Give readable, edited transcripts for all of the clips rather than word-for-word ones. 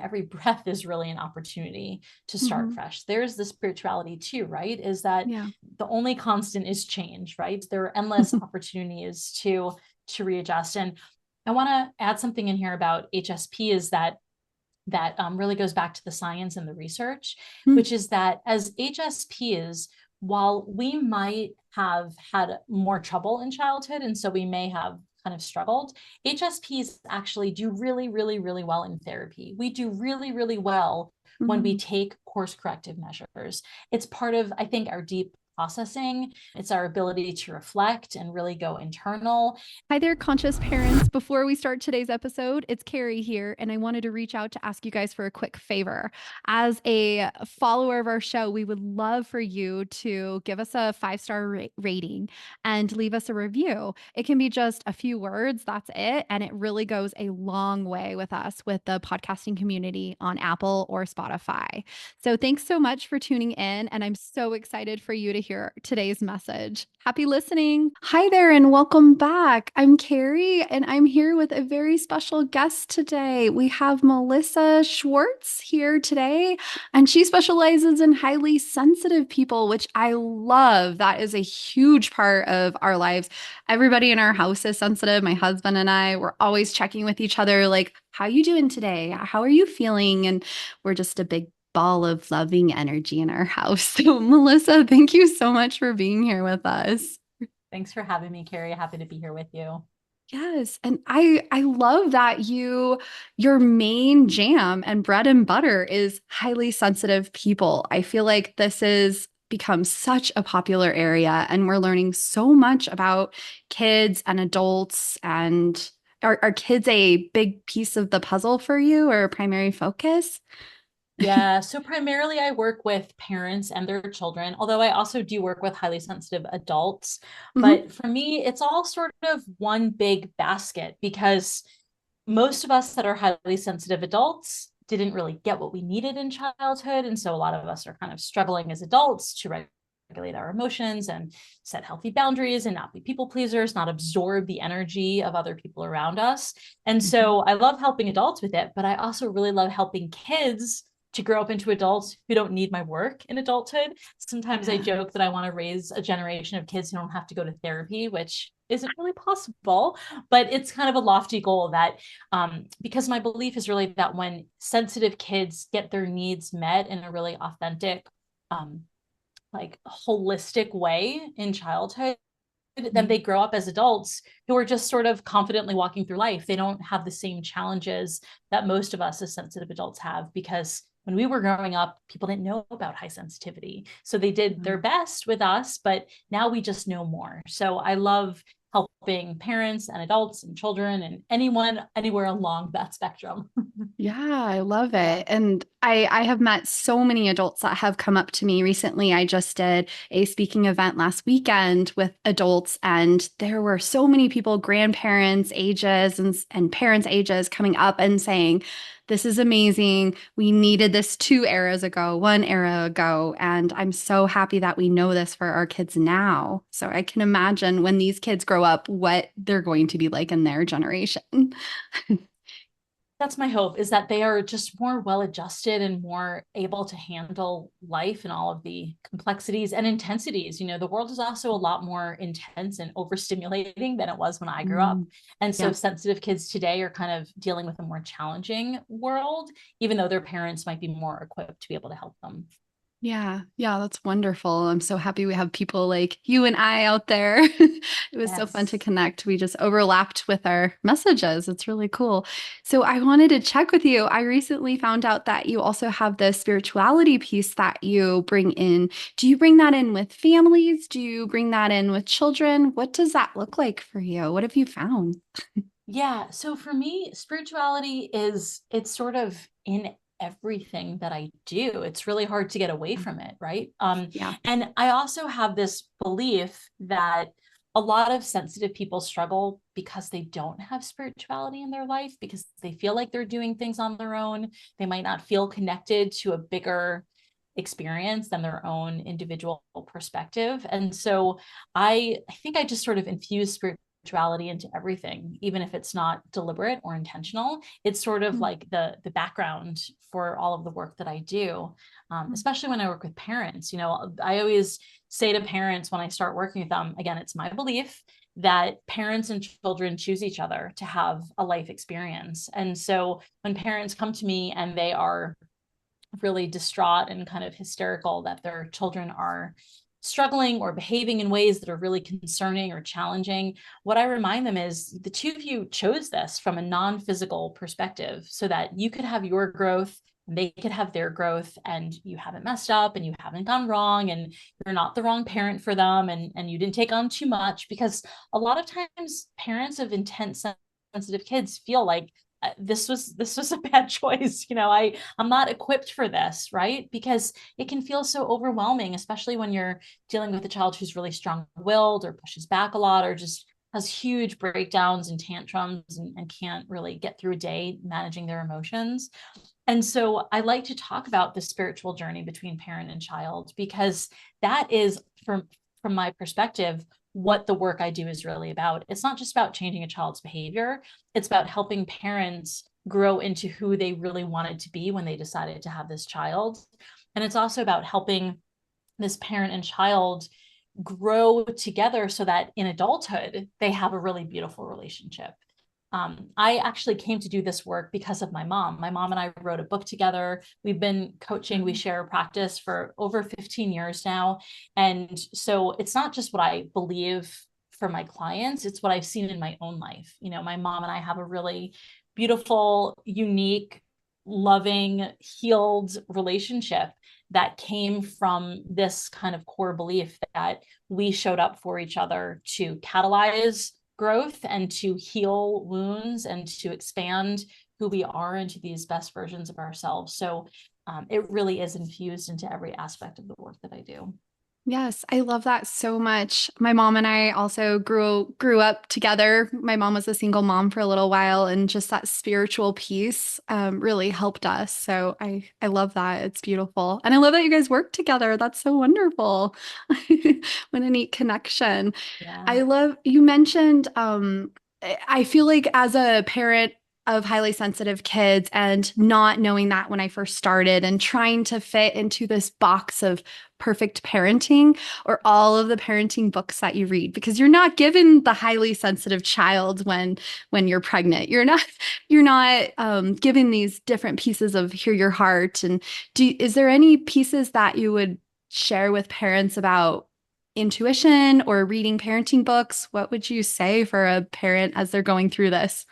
every breath is really an opportunity to start Mhm. fresh. There's the spirituality too, right? Is that Yeah. the only constant is change, right? There are endless opportunities to readjust. And I want to add something in here about HSP is that really goes back to the science and the research, Mm. which is that as HSPs, while we might have had more trouble in childhood, and so we may have kind of struggled, HSPs actually do really, really, really well in therapy. We do really, really well when we Mhm. take course corrective measures. It's part of, I think, our deep processing. It's our ability to reflect and really go internal. Hi there, conscious parents. Before we start today's episode, it's Carrie here, and I wanted to reach out to ask you guys for a quick favor. As a follower of our show, we would love for you to give us a 5-star rating and leave us a review. It can be just a few words, that's it. And it really goes a long way with us, with the podcasting community on Apple or Spotify. So thanks so much for tuning in. And I'm so excited for you to hear today's message. Happy listening. Hi there, and welcome back. I'm Carrie, and I'm here with a very special guest today. We have Melissa Schwartz here today, and she specializes in highly sensitive people, which I love. That is a huge part of our lives. Everybody in our house is sensitive. My husband and I, we're always checking with each other, like, how you doing today? How are you feeling? And we're just a big ball of loving energy in our house. So, Melissa, thank you so much for being here with us. Thanks for having me, Carrie. Happy to be here with you. Yes, and I love that your main jam and bread and butter is highly sensitive people. I feel like this is become such a popular area and we're learning so much about kids and adults and are kids a big piece of the puzzle for you or a primary focus? Yeah, so primarily I work with parents and their children, although I also do work with highly sensitive adults. Mhm. But for me, it's all sort of one big basket because most of us that are highly sensitive adults didn't really get what we needed in childhood. And so a lot of us are kind of struggling as adults to regulate our emotions and set healthy boundaries and not be people pleasers, not absorb the energy of other people around us. And Mhm. so I love helping adults with it, but I also really love helping kids to grow up into adults who don't need my work in adulthood. Sometimes I Yeah. joke that I want to raise a generation of kids who don't have to go to therapy, which isn't really possible, but it's kind of a lofty goal that because my belief is really that when sensitive kids get their needs met in a really authentic, um, like holistic way in childhood, then they Mm. grow up as adults who are just sort of confidently walking through life. They don't have the same challenges that most of us as sensitive adults have because when we were growing up, people didn't know about high sensitivity. So they did their Mm. best with us, but now we just know more. So I love helping parents and adults and children and anyone anywhere along that spectrum. Yeah, I love Yeah. it. And I have met so many adults that have come up to me recently. I just did a speaking event last weekend with adults, and there were so many people, grandparents ages and parents ages, coming up and saying, "This is amazing. We needed this 2 eras ago, 1 era ago." And I'm so happy that we know this for our kids now. So I can imagine when these kids grow up, what they're going to be like in their generation. That's my hope is that they are just more well adjusted and more able to handle life and all of the complexities and intensities. You know, the world is also a lot more intense and overstimulating than it was when I grew up. Mm. And so Yeah. sensitive kids today are kind of dealing with a more challenging world, even though their parents might be more equipped to be able to help them. Yeah, yeah, that's wonderful. I'm so happy we have people like you and I out there. It was so fun to Yes. connect. We just overlapped with our messages. It's really cool. So I wanted to check with you. I recently found out that you also have the spirituality piece that you bring in. Do you bring that in with families? Do you bring that in with children? What does that look like for you? What have you found? Yeah. So for me, spirituality is it's sort of in everything that I do. It's really hard to get away from it, right? Yeah. And I also have this belief that a lot of sensitive people struggle because they don't have spirituality in their life, because they feel like they're doing things on their own. They might not feel connected to a bigger experience than their own individual perspective. And so I think I just sort of infuse spirituality into everything, even if it's not deliberate or intentional. It's sort of like the background for all of the work that I do, especially when I work with parents. I always say to parents when I start working with them, again, it's my belief that parents and children choose each other to have a life experience. And so when parents come to me and they are really distraught and kind of hysterical that their children are struggling or behaving in ways that are really concerning or challenging, what I remind them is the two of you chose this from a non-physical perspective so that you could have your growth, they could have their growth, and you haven't messed up and you haven't gone wrong and you're not the wrong parent for them, and you didn't take on too much. Because a lot of times parents of intense sensitive kids feel like this was a bad choice. I'm not equipped for this, right? Because it can feel so overwhelming, especially when you're dealing with a child who's really strong-willed or pushes back a lot or just has huge breakdowns and tantrums and can't really get through a day managing their emotions. And so I like to talk about the spiritual journey between parent and child, because that is, from my perspective, what the work I do is really about. It's not just about changing a child's behavior. It's about helping parents grow into who they really wanted to be when they decided to have this child. And it's also about helping this parent and child grow together so that in adulthood, they have a really beautiful relationship. I actually came to do this work because of my mom. My mom and I wrote a book together. We've been coaching, we share a practice for over 15 years now. And so it's not just what I believe for my clients, it's what I've seen in my own life. My mom and I have a really beautiful, unique, loving, healed relationship that came from this kind of core belief that we showed up for each other to catalyze growth and to heal wounds and to expand who we are into these best versions of ourselves. So it really is infused into every aspect of the work that I do. Yes, I love that so much. My mom and I also grew up together. My mom was a single mom for a little while, and just that spiritual piece really helped us. So I love that. It's beautiful, and I love that you guys work together. That's so wonderful. What a neat connection. Yeah. I love you mentioned. I feel like as a parent of highly sensitive kids and not knowing that when I first started and trying to fit into this box of perfect parenting or all of the parenting books that you read, because you're not given the highly sensitive child when you're pregnant. You're not given these different pieces of hear your heart. And is there any pieces that you would share with parents about intuition or reading parenting books? What would you say for a parent as they're going through this?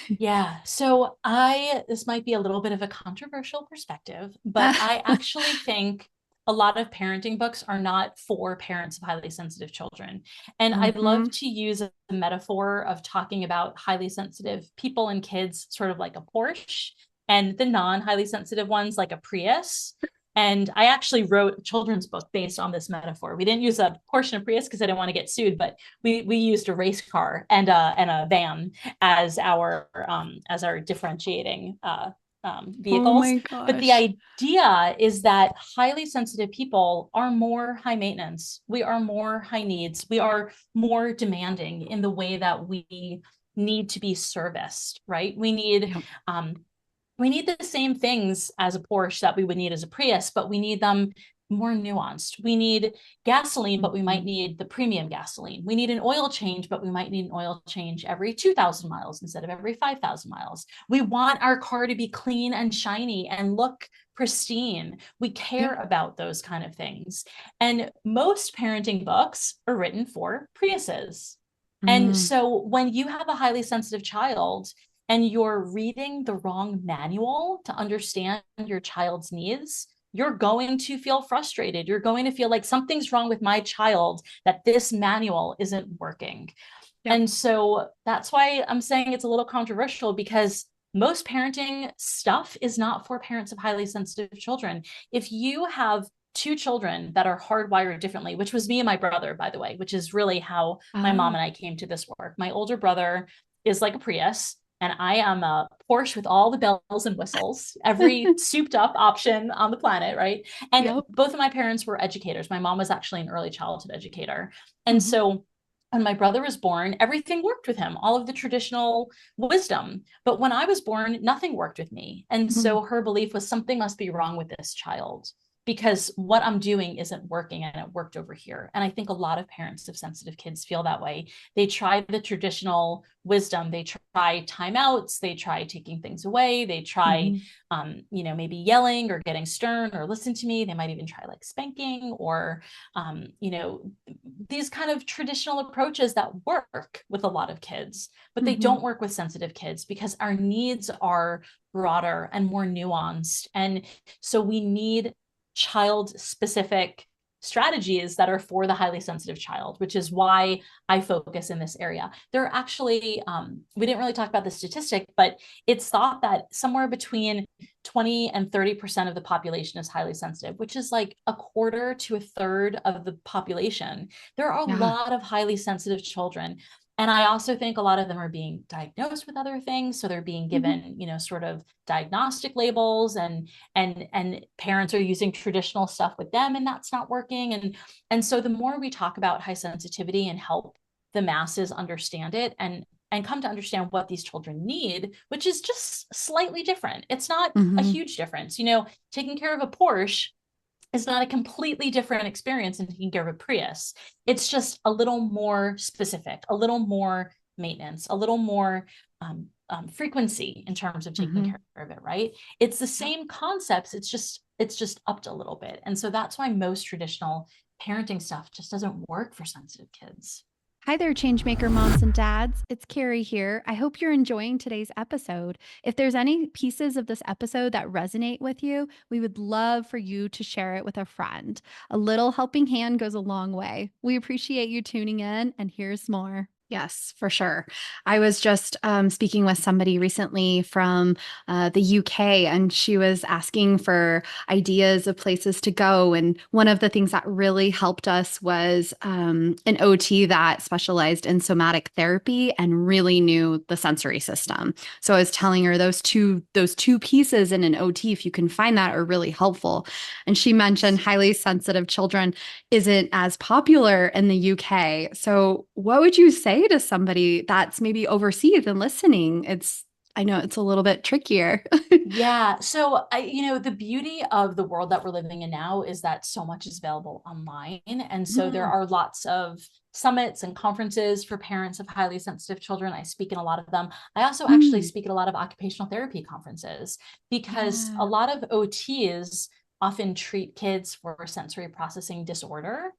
Yeah. So this might be a little bit of a controversial perspective, but I actually think a lot of parenting books are not for parents of highly sensitive children. And I'd love to use a metaphor of talking about highly sensitive people and kids, sort of like a Porsche, and the non-highly sensitive ones like a Prius. And I actually wrote a children's book based on this metaphor. We didn't use a Porsche and a Prius because I didn't want to get sued, but we used a race car and a van as our differentiating Oh vehicles. my But the gosh. idea is that highly sensitive people are more high maintenance. We are more high needs. We are more demanding in the way that we need to be serviced, right? We need the same things as a Porsche that we would need as a Prius, but we need them more nuanced. We need gasoline, but we might need the premium gasoline. We need an oil change, but we might need an oil change every 2,000 miles instead of every 5,000 miles. We want our car to be clean and shiny and look pristine. We care about those kind of things. And most parenting books are written for Priuses. And so when you have a highly sensitive child, and you're reading the wrong manual to understand your child's needs, you're going to feel frustrated. You're going to feel like something's wrong with my child, that this manual isn't working. And so that's why I'm saying it's a little controversial, because most parenting stuff is not for parents of highly sensitive children. If you have two children that are hardwired differently, which was me and my brother, by the way, which is really how my mom and I came to this work. My older brother is like a Prius, and I am a Porsche with all the bells and whistles, every souped up option on the planet, right? And both of my parents were educators. My mom was actually an early childhood educator. And so when my brother was born, everything worked with him, all of the traditional wisdom. But when I was born, nothing worked with me. And so her belief was something must be wrong with this child because what I'm doing isn't working and it worked over here. And I think a lot of parents of sensitive kids feel that way. They try the traditional wisdom, they try timeouts, they try taking things away, they try, maybe yelling or getting stern or listen to me. They might even try like spanking or, these kind of traditional approaches that work with a lot of kids, but they don't work with sensitive kids because our needs are broader and more nuanced. And so we need child specific strategies that are for the highly sensitive child, which is why I focus in this area. There are actually, we didn't really talk about the statistic, but it's thought that somewhere between 20 and 30% of the population is highly sensitive, which is like a quarter to a third of the population. There are a lot of highly sensitive children. And I also think a lot of them are being diagnosed with other things. So they're being given, sort of diagnostic labels and parents are using traditional stuff with them and that's not working. And so the more we talk about high sensitivity and help the masses understand it and come to understand what these children need, which is just slightly different. It's not a huge difference. Taking care of a Porsche is not a completely different experience than taking care of a Prius. It's just a little more specific, a little more maintenance, a little more frequency in terms of taking care of it, right? It's the same concepts. It's just upped a little bit. And so that's why most traditional parenting stuff just doesn't work for sensitive kids. Hi there, Changemaker moms and dads. It's Carrie here. I hope you're enjoying today's episode. If there's any pieces of this episode that resonate with you, we would love for you to share it with a friend. A little helping hand goes a long way. We appreciate you tuning in, and here's more. Yes, for sure. I was just speaking with somebody recently from the UK, and she was asking for ideas of places to go. And one of the things that really helped us was an OT that specialized in somatic therapy and really knew the sensory system. So I was telling her those two pieces in an OT, if you can find that, are really helpful. And she mentioned highly sensitive children isn't as popular in the UK. So what would you say to somebody that's maybe overseas and listening? I know it's a little bit trickier. Yeah. So the beauty of the world that we're living in now is that so much is available online. And so there are lots of summits and conferences for parents of highly sensitive children. I speak in a lot of them. I also actually speak at a lot of occupational therapy conferences because a lot of OTs often treat kids for sensory processing disorder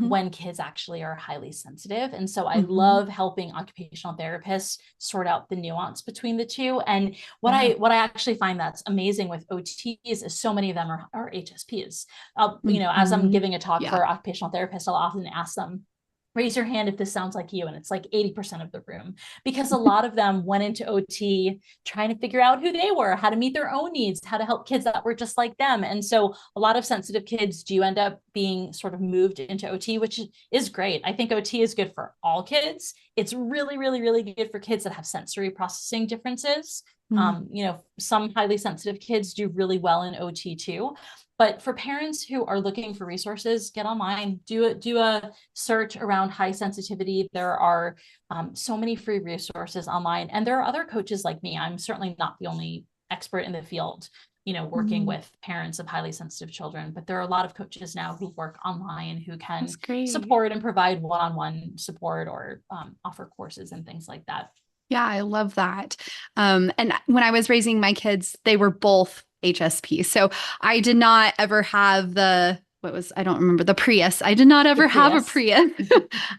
when kids actually are highly sensitive. And so I love helping occupational therapists sort out the nuance between the two. And what I actually find that's amazing with OTs is so many of them are HSPs. As I'm giving a talk for occupational therapists, I'll often ask them, raise your hand if this sounds like you. And it's like 80% of the room, because a lot of them went into OT trying to figure out who they were, how to meet their own needs, how to help kids that were just like them. And so a lot of sensitive kids do end up being sort of moved into OT, which is great. I think OT is good for all kids. It's really, really, really good for kids that have sensory processing differences. Some highly sensitive kids do really well in OT too. But for parents who are looking for resources, get online, do a search around high sensitivity. There are so many free resources online. And there are other coaches like me. I'm certainly not the only expert in the field, working with parents of highly sensitive children, but there are a lot of coaches now who work online who can support and provide one-on-one support or offer courses and things like that. Yeah, I love that. And when I was raising my kids, they were both HSP. So I did not ever have I don't remember, the Prius. I did not ever have a Prius.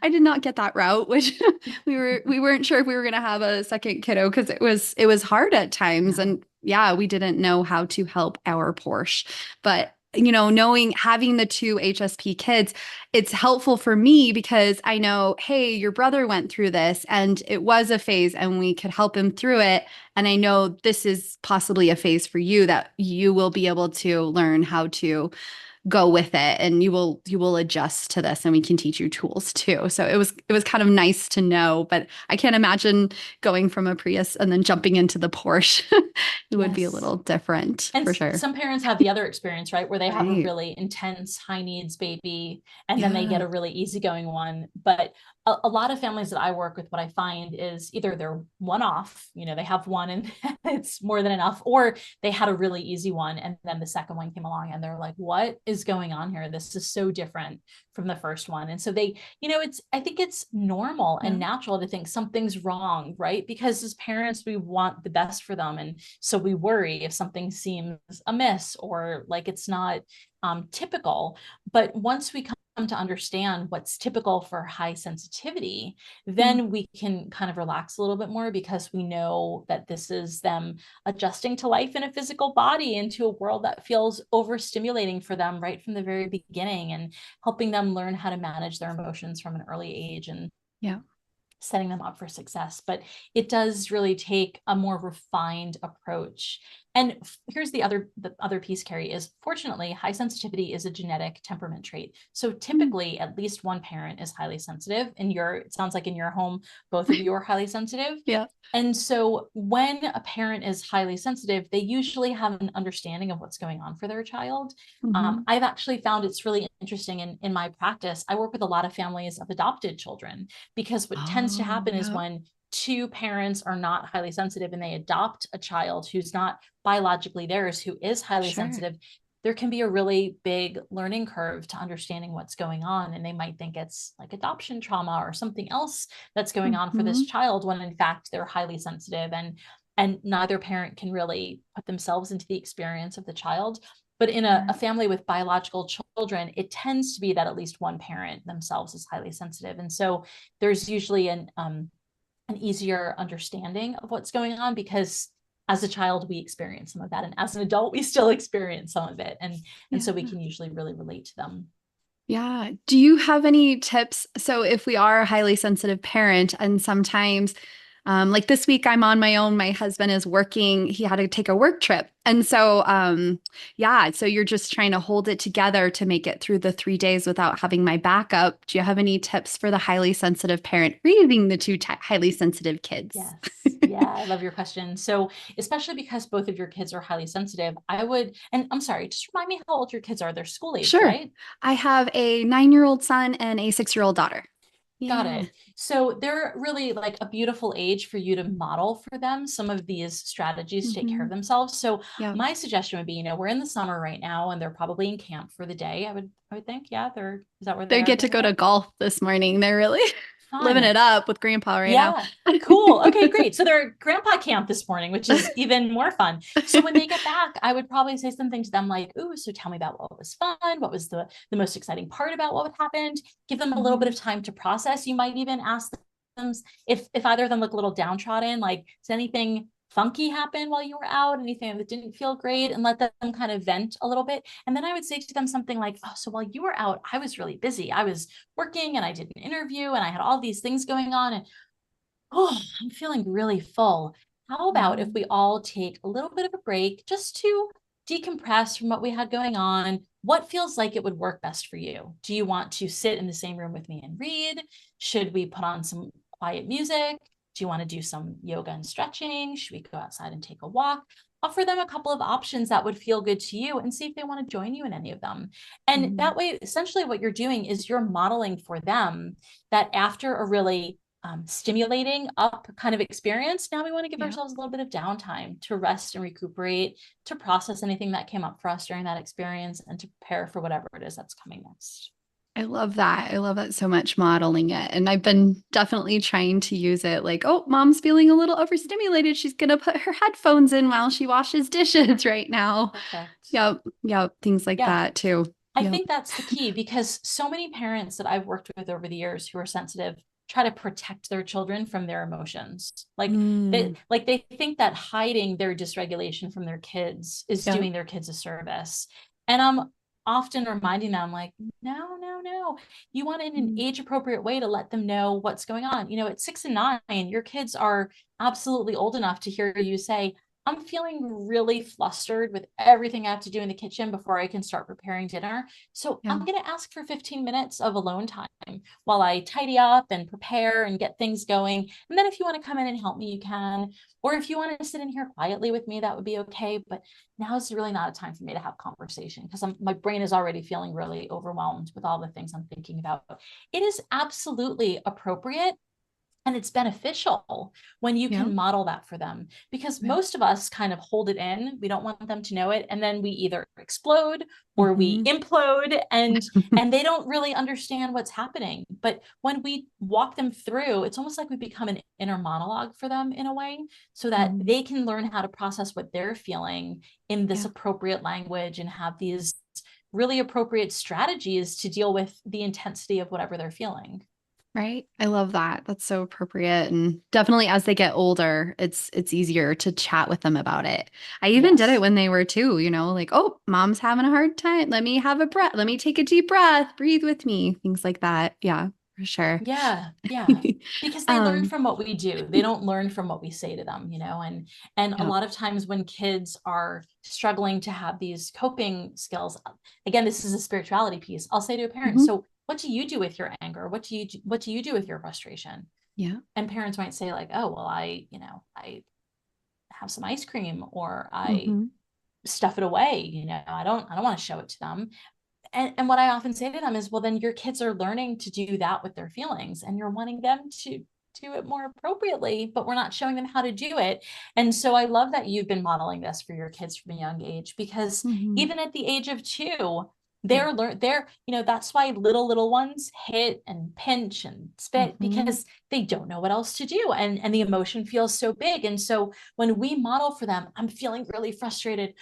I did not get that route, which we weren't sure if we were going to have a second kiddo because it was hard at times. And we didn't know how to help our Porsche, but having the two HSP kids, it's helpful for me because I know, hey, your brother went through this and it was a phase and we could help him through it. And I know this is possibly a phase for you that you will be able to learn how to go with it and you will adjust to this and we can teach you tools too. So it was kind of nice to know, but I can't imagine going from a Prius and then jumping into the Porsche. It would be a little different and for sure. Some parents have the other experience, right? Where they have a really intense high needs baby and then they get a really easygoing one. But a lot of families that I work with, what I find is either they're one off, they have one and it's more than enough, or they had a really easy one and then the second one came along and they're like, what is going on here? This is so different from the first one. And so they, I think it's normal and natural to think something's wrong, right? Because as parents, we want the best for them. And so we worry if something seems amiss or like it's not typical. But once we come to understand what's typical for high sensitivity, then we can kind of relax a little bit more because we know that this is them adjusting to life in a physical body, into a world that feels overstimulating for them right from the very beginning, and helping them learn how to manage their emotions from an early age and setting them up for success. But it does really take a more refined approach. And here's the other piece, Carrie, is fortunately, high sensitivity is a genetic temperament trait. So typically at least one parent is highly sensitive. It sounds like in your home, both of you are highly sensitive. Yeah. And so when a parent is highly sensitive, they usually have an understanding of what's going on for their child. I've actually found it's really interesting in my practice. I work with a lot of families of adopted children, because what tends to happen is when two parents are not highly sensitive and they adopt a child who's not biologically theirs, who is highly sensitive, there can be a really big learning curve to understanding what's going on. And they might think it's like adoption trauma or something else that's going on for this child, when in fact they're highly sensitive, and neither parent can really put themselves into the experience of the child. But in a family with biological children, it tends to be that at least one parent themselves is highly sensitive. And so there's usually an easier understanding of what's going on, because as a child, we experience some of that. And as an adult, we still experience some of it. And so we can usually really relate to them. Yeah. Do you have any tips? So if we are a highly sensitive parent, and sometimes like this week I'm on my own, my husband is working, he had to take a work trip. And so, so you're just trying to hold it together to make it through the 3 days without having my backup. Do you have any tips for the highly sensitive parent raising the two highly sensitive kids? Yes. Yeah, I love your question. So especially because both of your kids are highly sensitive, and I'm sorry, just remind me how old your kids are. They're school age, Sure. right? I have a 9-year-old son and a 6-year-old daughter. Got it. So they're really like a beautiful age for you to model for them some of these strategies to take care of themselves. So my suggestion would be, we're in the summer right now and they're probably in camp for the day. I would think, is that where They are get to go to golf this morning. They're really living it up with grandpa right now. Cool. Okay, great. So they're at grandpa camp this morning, which is even more fun. So when they get back, I would probably say something to them like, ooh, so tell me about what was fun. What was the most exciting part about what happened? Give them a little bit of time to process. You might even ask them if either of them look a little downtrodden, like, is anything funky happen while you were out, anything that didn't feel great, and let them kind of vent a little bit. And then I would say to them something like, oh, so while you were out, I was really busy. I was working and I did an interview and I had all these things going on, and I'm feeling really full. How about if we all take a little bit of a break just to decompress from what we had going on? What feels like it would work best for you? Do you want to sit in the same room with me and read? Should we put on some quiet music? Do you want to do some yoga and stretching? Should we go outside and take a walk? Offer them a couple of options that would feel good to you and see if they want to join you in any of them. And that way, essentially what you're doing is you're modeling for them that after a really stimulating up kind of experience, now we want to give ourselves a little bit of downtime to rest and recuperate, to process anything that came up for us during that experience, and to prepare for whatever it is that's coming next. I love that. I love that so much, modeling it. And I've been definitely trying to use it like, oh, mom's feeling a little overstimulated. She's going to put her headphones in while she washes dishes right now. Perfect. Yep. Things like that too. I think that's the key, because so many parents that I've worked with over the years who are sensitive try to protect their children from their emotions. They think that hiding their dysregulation from their kids is doing their kids a service. And I'm often reminding them like, no. You want it in an age appropriate way to let them know what's going on. At 6 and 9, your kids are absolutely old enough to hear you say, I'm feeling really flustered with everything I have to do in the kitchen before I can start preparing dinner. So Yeah. I'm going to ask for 15 minutes of alone time while I tidy up and prepare and get things going. And then if you want to come in and help me, you can. Or if you want to sit in here quietly with me, that would be okay. But now is really not a time for me to have conversation because my brain is already feeling really overwhelmed with all the things I'm thinking about. It is absolutely appropriate and it's beneficial when you Yeah. can model that for them, because Yeah. most of us kind of hold it in. We don't want them to know it. And then we either explode or we Mhm. implode, and they don't really understand what's happening. But when we walk them through, it's almost like we become an inner monologue for them in a way, so that Mhm. they can learn how to process what they're feeling in this Yeah. appropriate language and have these really appropriate strategies to deal with the intensity of whatever they're feeling. Right. I love that. That's so appropriate. And definitely as they get older, it's easier to chat with them about it. I even did it Yes. when they were two, like, oh, mom's having a hard time. Let me have a breath. Let me take a deep breath. Breathe with me. Things like that. Yeah, for sure. Yeah, yeah. Because they learn um, from what we do. They don't learn from what we say to them, and a yeah. lot of times when kids are struggling to have these coping skills, again, this is a spirituality piece. I'll say to a parent, Mhm. so what do you do with your anger? What do you do with your frustration? Yeah. And parents might say like, oh, well, I have some ice cream or I Mhm. stuff it away, I don't want to show it to them. And what I often say to them is, well, then your kids are learning to do that with their feelings and you're wanting them to do it more appropriately, but we're not showing them how to do it. And so I love that you've been modeling this for your kids from a young age, because Mhm. even at the age of 2, Yeah. that's why little ones hit and pinch and spit, Mhm. because they don't know what else to do. And the emotion feels so big. And so when we model for them, I'm feeling really frustrated.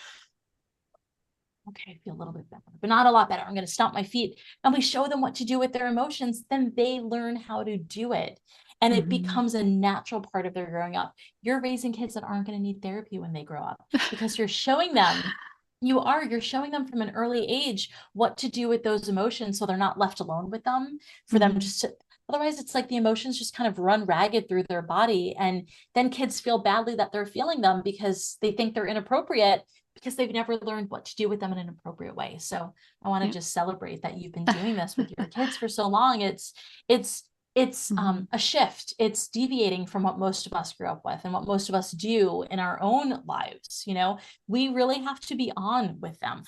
Okay, I feel a little bit better, but not a lot better. I'm going to stomp my feet. And we show them what to do with their emotions, then they learn how to do it. And it Mhm. becomes a natural part of their growing up. You're raising kids that aren't going to need therapy when they grow up, because you're showing them from an early age what to do with those emotions, so they're not left alone with them, for them Mhm. just to, otherwise it's like the emotions just kind of run ragged through their body, and then kids feel badly that they're feeling them because they think they're inappropriate, because they've never learned what to do with them in an appropriate way. So I want to Yeah. just celebrate that you've been doing this with your kids for so long. It's Mhm. a shift. It's deviating from what most of us grew up with and what most of us do in our own lives. We really have to be on with them.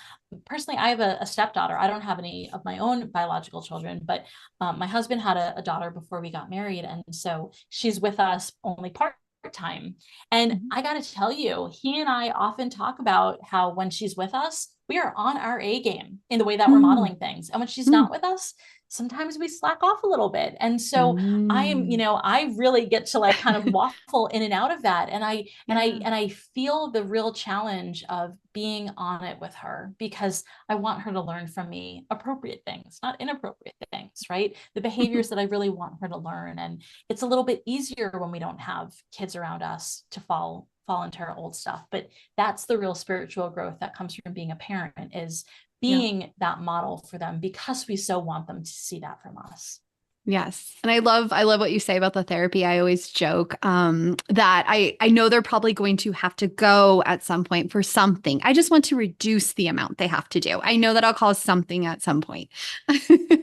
Personally, I have a stepdaughter. I don't have any of my own biological children, but my husband had a daughter before we got married, and so she's with us only part-time. And Mhm. I got to tell you, he and I often talk about how when she's with us, we are on our A game in the way that we're Mm. modeling things. And when she's Mm. not with us, sometimes we slack off a little bit. And so Mm. I really get to like kind of waffle in and out of that. And I and I Yeah. and I feel the real challenge of being on it with her, because I want her to learn from me appropriate things, not inappropriate things, right? The behaviors that I really want her to learn. And it's a little bit easier when we don't have kids around us to fall into our old stuff. But that's the real spiritual growth that comes from being a parent, is Yeah. being that model for them, because we so want them to see that from us. Yes. And I love what you say about the therapy. I always joke that I know they're probably going to have to go at some point for something. I just want to reduce the amount they have to do. I know that I'll cause something at some point.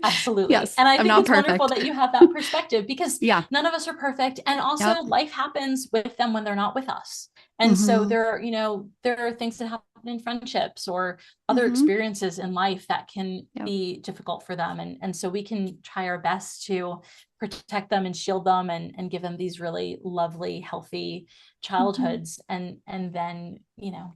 Absolutely. Yes, And I I'm think not it's wonderful perfect. that you have that perspective, because Yeah. none of us are perfect. And also Yep. life happens with them when they're not with us. And so Hmm. there are things that happen in friendships or other Hmm. experiences in life that can Yep. be difficult for them. And so we can try our best to protect them and shield them, and give them these really lovely, healthy Hmm. childhoods. And then,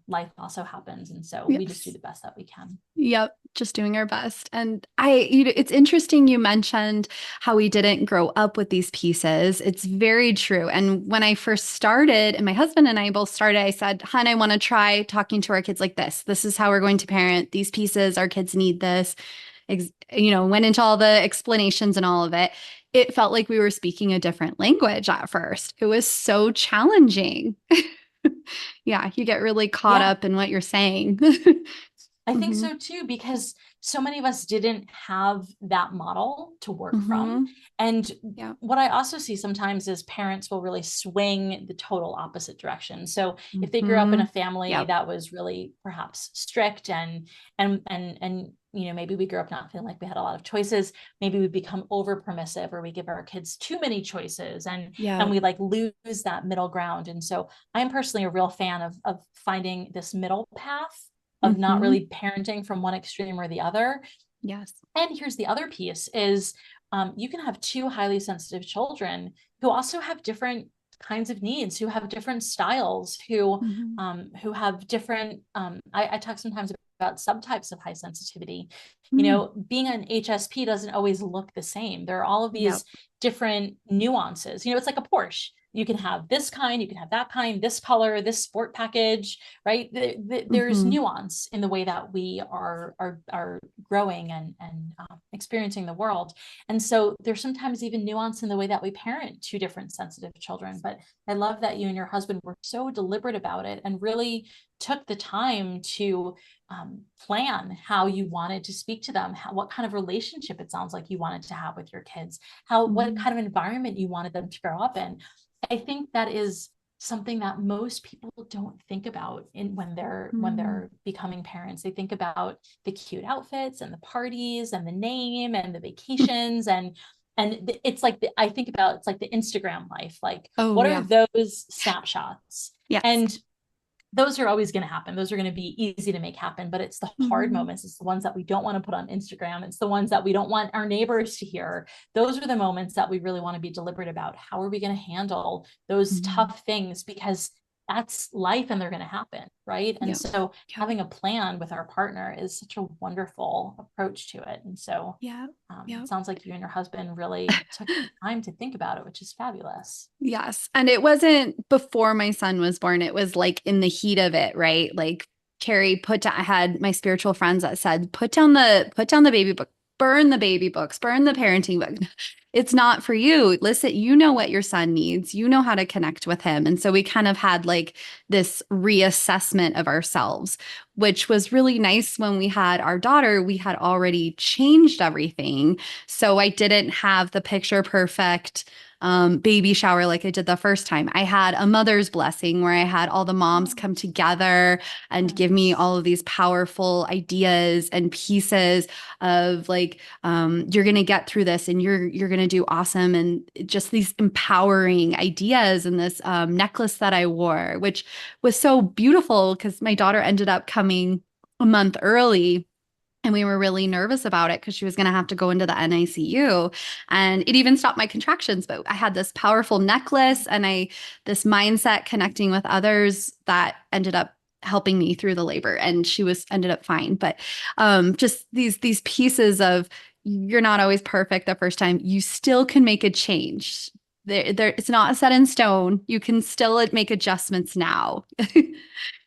life also happens. And so we just do Yes. the best that we can. Yep, just doing our best. And it's interesting you mentioned how we didn't grow up with these pieces. It's very true. And when I first started, and my husband and I both started, I said, "Hun, I want to try talking to our kids like this. This is how we're going to parent these pieces. Our kids need this." Went into all the explanations and all of it. It felt like we were speaking a different language at first. It was so challenging. Yeah, you get really caught Yeah. up in what you're saying. I think Mm-hmm. so too, because so many of us didn't have that model to work from. Mm-hmm. And Yeah. what I also see sometimes is parents will really swing the total opposite direction. So if they grew up in Mm-hmm. a family Yep. that was really perhaps strict and maybe we grew up not feeling like we had a lot of choices, maybe we become over permissive, or we give our kids too many choices, and Yep. we like lose that middle ground. And so I'm personally a real fan of finding this middle path of not Mm-hmm. really parenting from one extreme or the other. Yes. And here's the other piece is you can have two highly sensitive children who also have different kinds of needs, who have different styles, Mm-hmm. who have different I talk sometimes about subtypes of high sensitivity. Mm. Being an HSP doesn't always look the same. There are all of Yep. these different nuances. It's like a Porsche. You can have this kind, you can have that kind, this color, this sport package, right? There's Mm-hmm. nuance in the way that we are growing and experiencing the world. And so there's sometimes even nuance in the way that we parent two different sensitive children. But I love that you and your husband were so deliberate about it and really took the time to plan how you wanted to speak to them, what kind of relationship it sounds like you wanted to have with your kids, what Mm-hmm. kind of environment you wanted them to grow up in. I think that is something that most people don't think about when Mm-hmm. they're becoming parents. They think about the cute outfits and the parties and the name and the vacations and it's like I think about it's like the Instagram life. Like, Oh, what are yeah. those snapshots? Yes. And those are always going to happen. Those are going to be easy to make happen, but it's the hard Mm-hmm. moments. It's the ones that we don't want to put on Instagram. It's the ones that we don't want our neighbors to hear. Those are the moments that we really want to be deliberate about. How are we going to handle those Mm-hmm. tough things? Because that's life and they're going to happen, right? And Yep. so Yep. having a plan with our partner is such a wonderful approach to it. And so Yeah. it Yep. sounds like you and your husband really took the time to think about it, which is fabulous. Yes. And it wasn't before my son was born. It was like in the heat of it, right? Like Carrie put down, I had my spiritual friends that said, put down the baby book, burn the baby books, burn the parenting book. It's not for you. Listen, you know what your son needs. You know how to connect with him. And so we kind of had like this reassessment of ourselves, which was really nice. When we had our daughter, we had already changed everything. So I didn't have the picture perfect baby shower like I did the first time. I had a mother's blessing where I had all the moms Oh, come together and give me nice. all of these powerful ideas and pieces of like, you're gonna get through this and you're gonna do awesome, and just these empowering ideas, and this necklace that I wore, which was so beautiful because my daughter ended up coming a month early. And we were really nervous about it because she was going to have to go into the NICU. And it even stopped my contractions. But I had this powerful necklace and this mindset connecting with others that ended up helping me through the labor. And she ended up fine. But just these pieces of, you're not always perfect the first time. You still can make a change. It's not set in stone. You can still make adjustments now.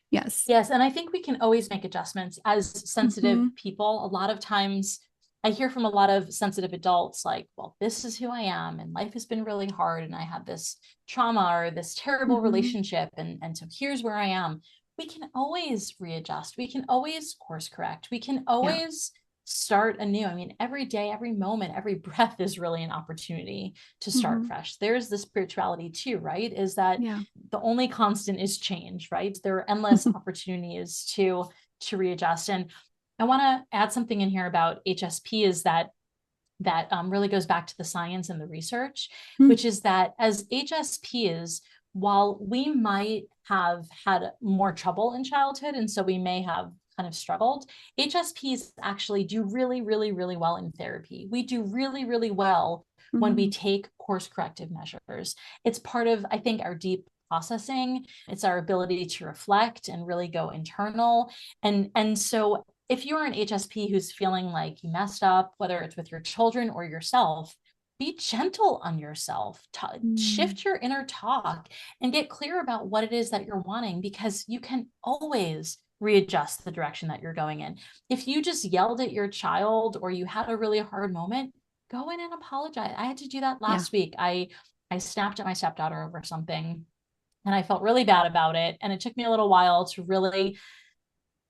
Yes. Yes, and I think we can always make adjustments as sensitive Mm-hmm. people. A lot of times I hear from a lot of sensitive adults like, well, this is who I am and life has been really hard and I had this trauma or this terrible Mm-hmm. relationship and so here's where I am. We can always readjust. We can always course correct. We can Yeah. always start anew. I mean, every day, every moment, every breath is really an opportunity to start Mm-hmm. fresh. There's the spirituality too, right? Is that Yeah. the only constant is change, right? There are endless opportunities to readjust. And I want to add something in here about HSP is that really goes back to the science and the research, which is that as HSPs, while we might have had more trouble in childhood, and so we may have kind of struggled, HSPs actually do really, really, really well in therapy. We do really, really well when we Mm-hmm. take course corrective measures. It's part of, I think, our deep processing. It's our ability to reflect and really go internal. And so if you're an HSP who's feeling like you messed up, whether it's with your children or yourself, be gentle on yourself. Mm. Shift your inner talk and get clear about what it is that you're wanting, because you can always readjust the direction that you're going in. If you just yelled at your child or you had a really hard moment, go in and apologize. I had to do that Yeah. last week. I snapped at my stepdaughter over something and I felt really bad about it. And it took me a little while to really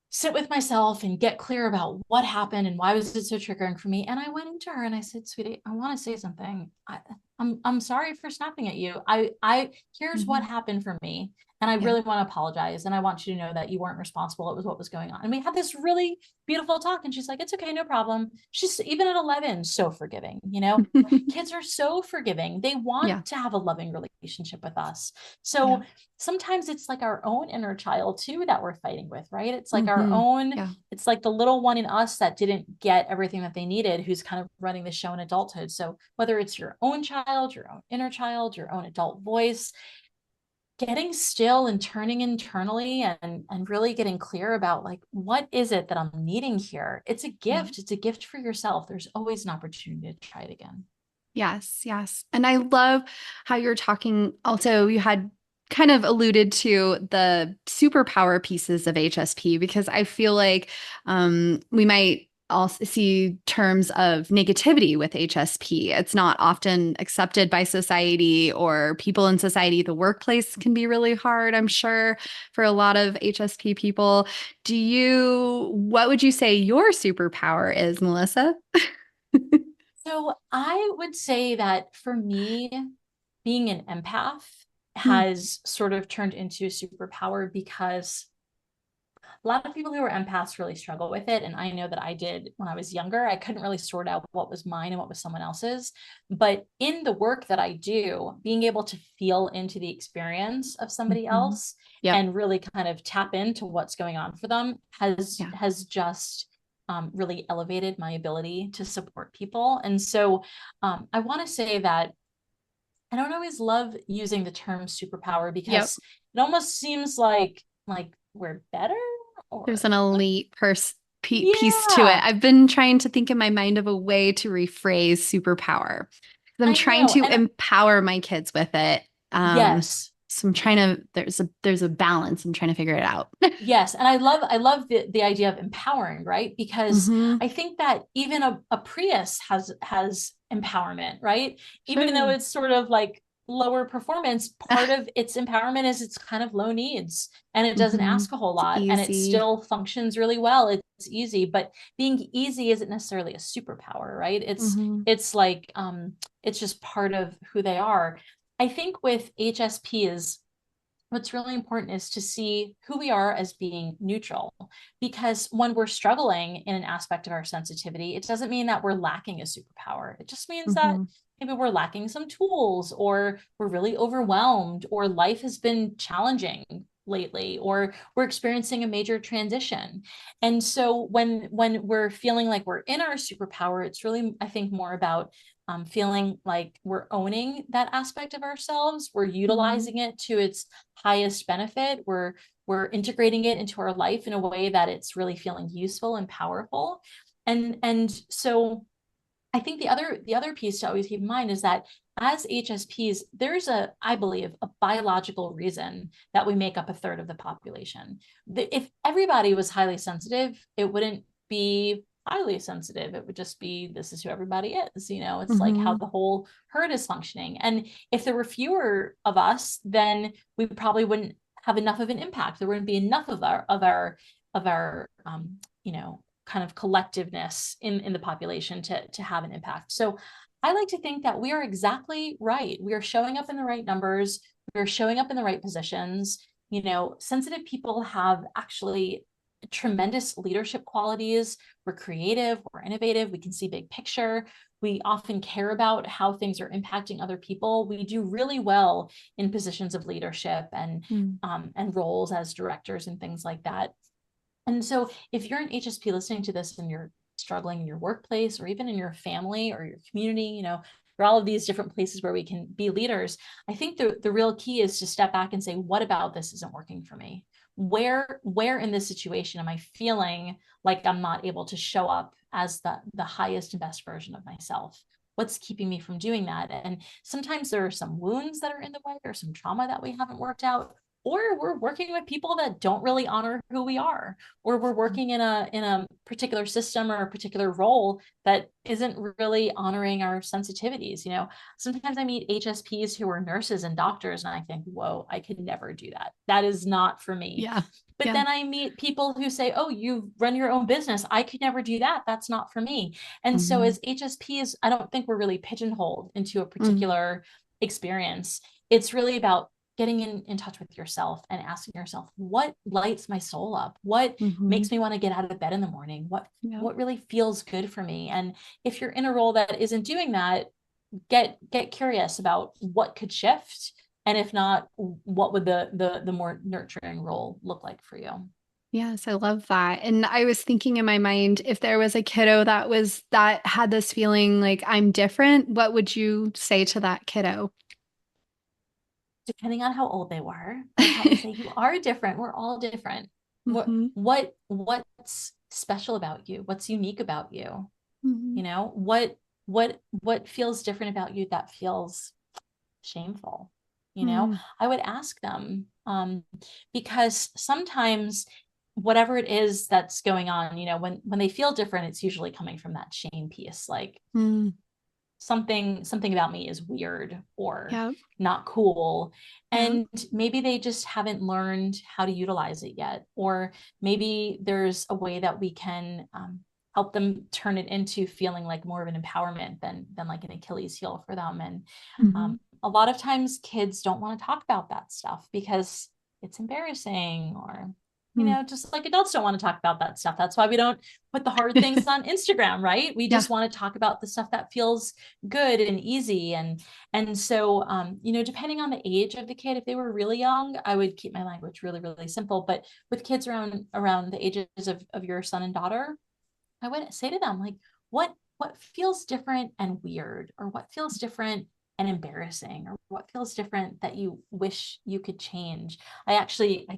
sit with myself and get clear about what happened and why was it so triggering for me. And I went into her and I said, sweetie, I want to say something. I'm sorry for snapping at you. Here's what Mhm. happened for me. And I Yeah. really want to apologize. And I want you to know that you weren't responsible. It was what was going on. And we had this really beautiful talk. And she's like, it's okay, no problem. She's even at 11, so forgiving, kids are so forgiving. They Yeah. want to have a loving relationship with us. Yeah. So sometimes it's like our own inner child too that we're fighting with, right? It's like our Mhm. own, Yeah. it's like the little one in us that didn't get everything that they needed, who's kind of running the show in adulthood. So whether it's your own child, your own inner child, your own adult voice, getting still and turning internally and really getting clear about like, what is it that I'm needing here? It's a Yeah. gift. It's a gift for yourself. There's always an opportunity to try it again. Yes, yes. And I love how you're talking. Also, you had kind of alluded to the superpower pieces of HSP because I feel like we might also see terms of negativity with HSP. It's not often accepted by society or people in society. The workplace can be really hard, I'm sure, for a lot of HSP people. What would you say your superpower is, Melissa? So I would say that for me, being an empath Hmm. has sort of turned into a superpower because a lot of people who are empaths really struggle with it. And I know that I did when I was younger. I couldn't really sort out what was mine and what was someone else's. But in the work that I do, being able to feel into the experience of somebody Mhm. else Yep. and really kind of tap into what's going on for them Yeah. has just really elevated my ability to support people. And so I want to say that I don't always love using the term superpower Yep. because it almost seems like we're better There's or an elite piece to it. yeah, I've been trying to think in my mind of a way to rephrase superpower. 'Cause I'm I trying know. to And empower my kids with it. yes, So I'm trying to, there's a balance. I'm trying to figure it out. yes. And I love the idea of empowering, right? Because Hmm. I think that even a Prius has empowerment, right? Even though Sure. it's sort of like lower performance, part of its empowerment is it's kind of low needs and it doesn't Hmm. ask a whole It's lot and it easy. still functions really well. It's easy, but being easy isn't necessarily a superpower, right? Hmm. It's like it's just part of who they are. I think with HSPs, what's really important is to see who we are as being neutral, because when we're struggling in an aspect of our sensitivity, it doesn't mean that we're lacking a superpower. It just means that Hmm. maybe we're lacking some tools, or we're really overwhelmed, or life has been challenging lately, or we're experiencing a major transition. And so when we're feeling like we're in our superpower, it's really, I think, more about feeling like we're owning that aspect of ourselves, we're Hmm. utilizing it to its highest benefit, we're integrating it into our life in a way that it's really feeling useful and powerful. And so I think the other piece to always keep in mind is that as HSPs, there's I believe, a biological reason that we make up a third of the population. If everybody was highly sensitive, it wouldn't be highly sensitive. It would just be, this is who everybody is. It's like how Hmm. the whole herd is functioning. And if there were fewer of us, then we probably wouldn't have enough of an impact. There wouldn't be enough of our kind of collectiveness in the population to have an impact. So I like to think that we are exactly right. We are showing up in the right numbers. We're showing up in the right positions. Sensitive people have actually tremendous leadership qualities. We're creative, we're innovative, we can see big picture. We often care about how things are impacting other people. We do really well in positions of leadership and roles as directors and things like that. And so if you're an HSP listening to this and you're struggling in your workplace or even in your family or your community, for all of these different places where we can be leaders, I think the real key is to step back and say, what about this isn't working for me? Where in this situation am I feeling like I'm not able to show up as the highest and best version of myself? What's keeping me from doing that? And sometimes there are some wounds that are in the way or some trauma that we haven't worked out, or we're working with people that don't really honor who we are, or we're working in a particular system or a particular role that isn't really honoring our sensitivities. Sometimes I meet HSPs who are nurses and doctors, and I think, whoa, I could never do that. That is not for me. Yeah. But then I meet people who say, oh, you run your own business. I could never do that. That's not for me. And so as HSPs, I don't think we're really pigeonholed into a particular experience. It's really about getting in touch with yourself and asking yourself, what lights my soul up? What makes me want to get out of bed in the morning? What really feels good for me? And if you're in a role that isn't doing that, get curious about what could shift. And if not, what would the more nurturing role look like for you? Yes, I love that. And I was thinking in my mind, if there was a kiddo that had this feeling like I'm different, what would you say to that kiddo? Depending on how old they were, I'd probably say you are different. We're all different. What's special about you? What's unique about you? What feels different about you that feels shameful? I would ask them, because sometimes whatever it is that's going on, when they feel different, it's usually coming from that shame piece, like something about me is weird or not cool. And maybe they just haven't learned how to utilize it yet. Or maybe there's a way that we can help them turn it into feeling like more of an empowerment than like an Achilles heel for them. And a lot of times kids don't want to talk about that stuff because it's embarrassing, or just like adults don't want to talk about that stuff. That's why we don't put the hard things on Instagram, right? We just want to talk about the stuff that feels good and easy. And so, depending on the age of the kid, if they were really young, I would keep my language really, really simple. But with kids around the ages of your son and daughter, I would say to them, like, what feels different and weird, or what feels different and embarrassing, or what feels different that you wish you could change. I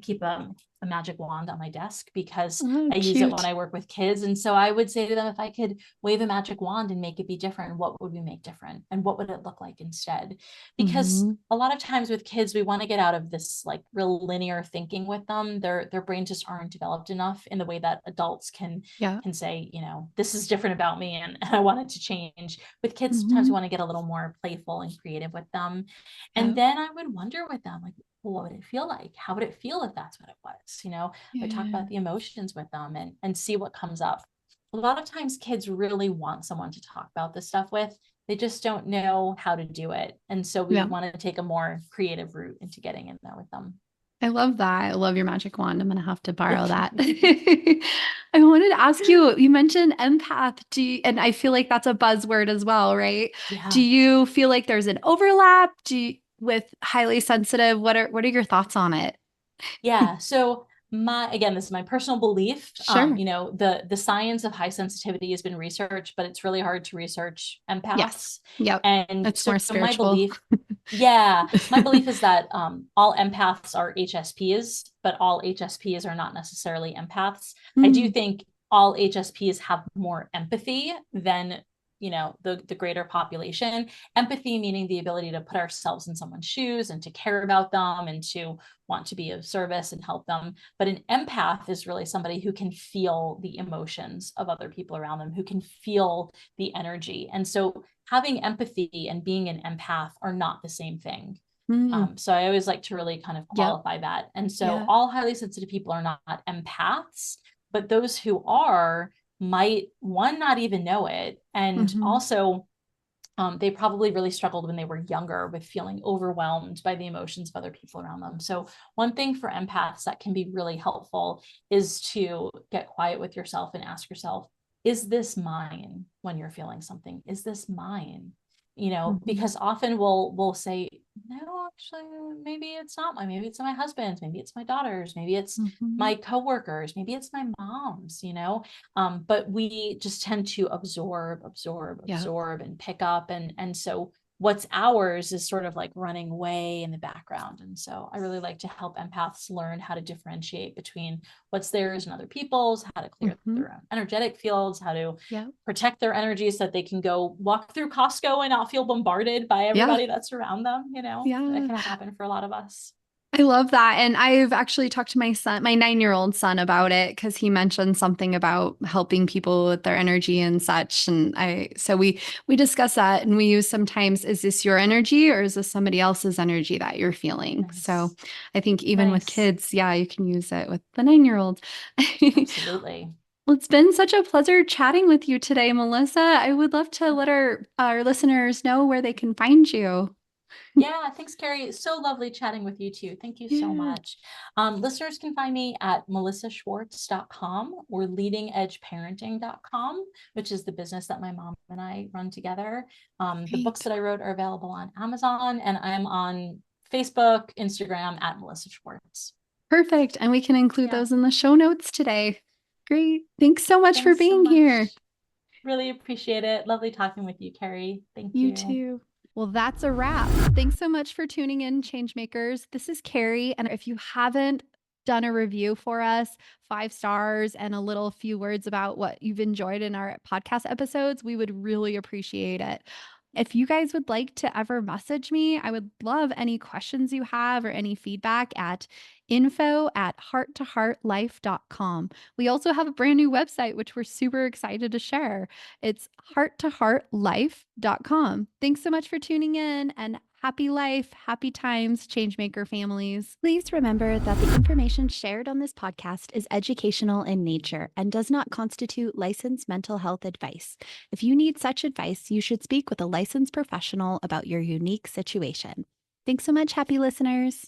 keep a magic wand on my desk because I use it when I work with kids. And so I would say to them, if I could wave a magic wand and make it be different, what would we make different? And what would it look like instead? Because a lot of times with kids, we want to get out of this like real linear thinking with them. Their brains just aren't developed enough in the way that adults can say, this is different about me and I want it to change. With kids, sometimes we want to get a little more playful and creative with them. And then I would wonder with them, like, well, what would it feel like? How would it feel if that's what it was? I talk about the emotions with them and see what comes up. A lot of times kids really want someone to talk about this stuff with. They just don't know how to do it. And so we want to take a more creative route into getting in there with them. I love that. I love your magic wand. I'm going to have to borrow that. I wanted to ask you, you mentioned empath. And I feel like that's a buzzword as well, right? Yeah. Do you feel like there's an overlap with highly sensitive? What are your thoughts on it? Yeah. So this is my personal belief. Sure. The science of high sensitivity has been researched, but it's really hard to research empaths. Yes. Yep. And it's so more spiritual. my belief is that all empaths are HSPs, but all HSPs are not necessarily empaths. I do think all HSPs have more empathy than the greater population. Empathy meaning the ability to put ourselves in someone's shoes and to care about them and to want to be of service and help them. But an empath is really somebody who can feel the emotions of other people around them, who can feel the energy. And so having empathy and being an empath are not the same thing. So I always like to really kind of qualify that. And so all highly sensitive people are not empaths, but those who are might not even know it. And also they probably really struggled when they were younger with feeling overwhelmed by the emotions of other people around them. So one thing for empaths that can be really helpful is to get quiet with yourself and ask yourself, is this mine? When you're feeling something, is this mine? Because often we'll say, no, actually, maybe it's not mine. Maybe it's my husband's, maybe it's my daughter's, maybe it's my coworkers, maybe it's my mom's, but we just tend to absorb and pick up. And so what's ours is sort of like running way in the background. And so I really like to help empaths learn how to differentiate between what's theirs and other people's, how to clear their own energetic fields, how to protect their energy so that they can go walk through Costco and not feel bombarded by everybody that's around them. That can happen for a lot of us. I love that. And I've actually talked to my son, my 9-year-old son, about it because he mentioned something about helping people with their energy and such. And so we discuss that and we use sometimes, is this your energy or is this somebody else's energy that you're feeling? So Nice. I think even with Nice. kids, yeah, you can use it with the 9-year-old. Absolutely. Well, it's been such a pleasure chatting with you today, Melissa. I would love to let our listeners know where they can find you. Yeah, thanks, Carrie. It's so lovely chatting with you too. Thank you so Yeah. much. Listeners can find me at melissaschwartz.com or leadingedgeparenting.com, which is the business that my mom and I run together. The books Great. that I wrote are available on Amazon, and I'm on Facebook, Instagram at Melissa Schwartz. Perfect. And we can include Yeah, those in the show notes today. Great. Thanks so much for thanks so being here. much. Really appreciate it. Lovely talking with you, Carrie. Thank You you. too. Well, that's a wrap. Thanks so much for tuning in, Changemakers. This is Carrie. And if you haven't done a review for us, 5 stars and a little few words about what you've enjoyed in our podcast episodes, we would really appreciate it. If you guys would like to ever message me, I would love any questions you have or any feedback at info@hearttoheartlife.com. We also have a brand new website, which we're super excited to share. It's hearttoheartlife.com. Thanks so much for tuning in and happy life, happy times, Changemaker families. Please remember that the information shared on this podcast is educational in nature and does not constitute licensed mental health advice. If you need such advice, you should speak with a licensed professional about your unique situation. Thanks so much, happy listeners.